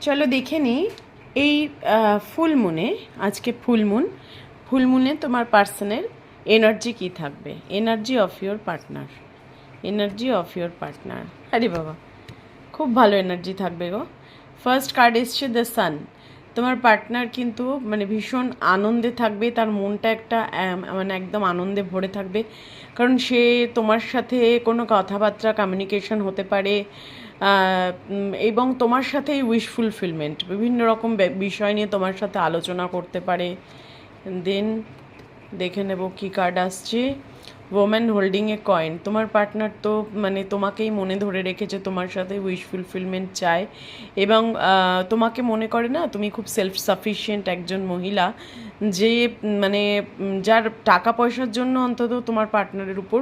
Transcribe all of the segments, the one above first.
চলো দেখে নিই এই ফুল মুনে, আজকে ফুল মুনে তোমার পার্সনের এনার্জি কী থাকবে। Energy of your partner, energy of your partner. আরে বাবা, খুব ভালো এনার্জি থাকবে গো। ফার্স্ট কার্ড এসছে দ্য সান। তোমার পার্টনার কিন্তু মানে ভীষণ আনন্দে থাকবে, তার মনটা একটা মানে একদম আনন্দে ভরে থাকবে, কারণ সে তোমার সাথে কোনো কথাবার্তা কমিউনিকেশন হতে পারে, এবং তোমার সাথে উইশ ফুলফিলমেন্ট বিভিন্ন রকম বিষয় নিয়ে তোমার সাথে আলোচনা করতে পারে। দেন দেখে নেব কী কার্ড আসছে। ওম্যান হোল্ডিং এ কয়েন। তোমার পার্টনার তো মানে তোমাকেই মনে ধরে রেখেছে, তোমার সাথে উইশ ফুলফিলমেন্ট চায়, এবং তোমাকে মনে করে না তুমি খুব সেলফ সাফিসিয়েন্ট একজন মহিলা, যে মানে যার টাকা পয়সার জন্য অন্তত তোমার পার্টনারের উপর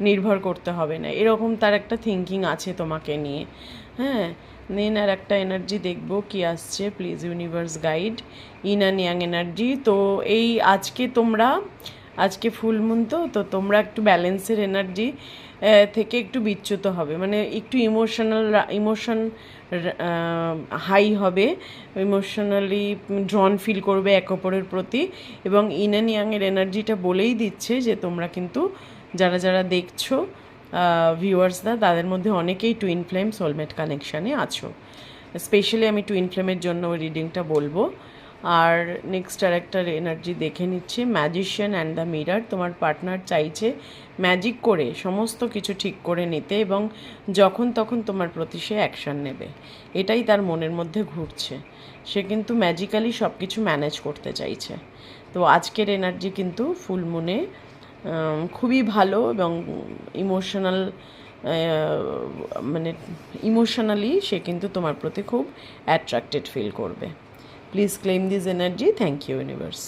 নির্ভর করতে হবে না, এরকম তার একটা থিঙ্কিং আছে তোমাকে নিয়ে। হ্যাঁ, দেন আর একটা এনার্জি দেখবো কি আসছে। Please universe guide in and young energy. তো এই আজকে ফুল মুন, তো তোমরা একটু ব্যালেন্সের এনার্জি থেকে একটু বিচ্যুত হবে, মানে একটু ইমোশন হাই হবে, ইমোশনালি ড্রন ফিল করবে এক অপরের প্রতি, এবং ইন অ্যান্ড ইয়াংয়ের এনার্জিটা বলেই দিচ্ছে যে তোমরা কিন্তু যারা দেখছো ভিউয়ার্সরা, তাদের মধ্যে অনেকেই টুইন ফ্লেম সোলমেট কানেকশানে আছো। স্পেশালি আমি টুইন ফ্লেমের জন্য ওই রিডিংটা বলবো। আর নেক্সট আর একটা এনার্জি দেখে নিচ্ছে, ম্যাজিশিয়ান অ্যান্ড দ্য মিরার। তোমার পার্টনার চাইছে ম্যাজিক করে সমস্ত কিছু ঠিক করে নিতে, এবং যখন তখন তোমার প্রতি সে অ্যাকশান নেবে, এটাই তার মনের মধ্যে ঘুরছে। সে কিন্তু ম্যাজিক্যালি সব কিছু ম্যানেজ করতে চাইছে। তো আজকের এনার্জি কিন্তু ফুল মুনে খুবই ভালো, এবং ইমোশনাল মানে ইমোশনালি সে কিন্তু তোমার প্রতি খুব অ্যাট্রাক্টেড ফিল করবে। Please claim this energy. Thank you universe.